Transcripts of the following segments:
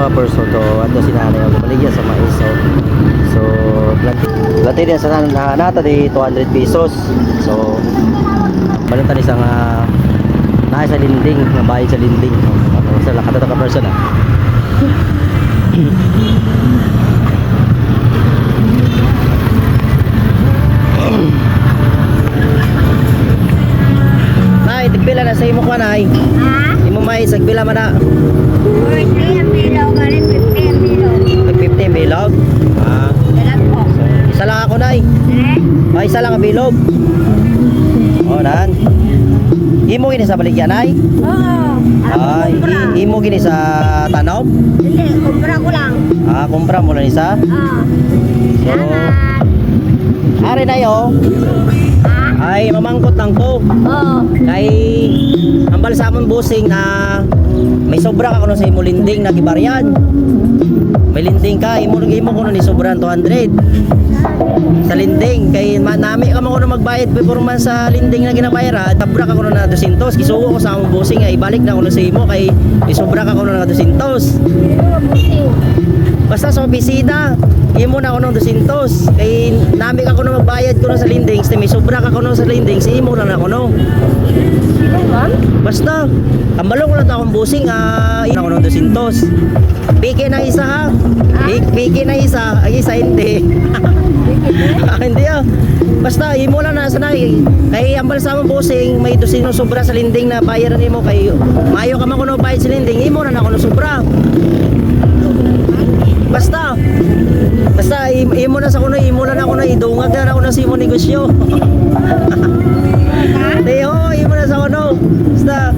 mga person to ato sinanay ang baligya sa mais. So latay din sa nata di 200 pesos. So balantan isang naay sa linding, nga bayad sa linding. Ano sa lakata ka person Nay, tigpila na sa imo ka nay. Ha? Imo may sagbila man na. 40 ang bilog, galing 50 ang bilog. Tag 50 bilog. Dalag po. Isa lang ako nay. Ay, isa lang ang bilog. Oh, nan. Imo gini sa baligyan nay? Oo. Ay, imo gini sa tanom? Hindi, kumpra ko lang. Kumpra mo lang isa. So, Salamat. ari na yo. Ay, mamangkot lang ko. Oo. Kay ambal sa amon busing na may sobra ka kuno sa imo linding na gibaryan. May linding ka, imo kuno ni sobran 200. Sa linding kay nami ka mo kuno magbayad before man sa linding na ginabayaran, tabra ka kuno na 200. Gisugo ko sa amon busing ay ibalik na kuno sa imo kay isobra ka kuno na 200. Basta sa opisina, imo na kuno 200. Kay nami ka kuno magbayad kuno sa linding, may sobra ka kuno sa linding, si imo na kuno. Basta, kambalong ko lang akong busing, ina ko ng 200. Piki na isa ha? Piki na isa, ay isa hindi. Hindi Basta, imo lang na sanay. Kay ambal sa among busing, may 200 sobra sa linding na bayaran nimo kay mayo ka man kuno bayad sa linding, imo na kuno sobra. Basta imo na sa kuno, imo na kuno idungag na kuno sa imo negosyo. Teo, imo na sa kuno. Basta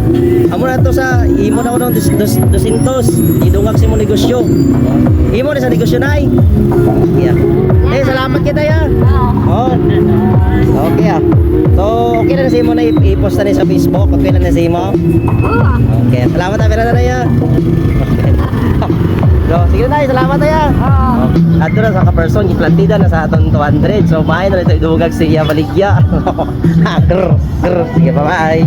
amo na to sa imo na kuno 200 idungag sa imo negosyo. Imo na sa negosyo nay. Yeah. Salamat kita ya. Oh. Okay So, okay na sa imo na i-post na sa Facebook, okay na sa imo. Okay, salamat na ya. Okay. So, sige na, salamat na yan. Ato na sa ka-person, iplantida na sa aton 200. So, maay na ito idugag siya baligya. Sige, bye-bye.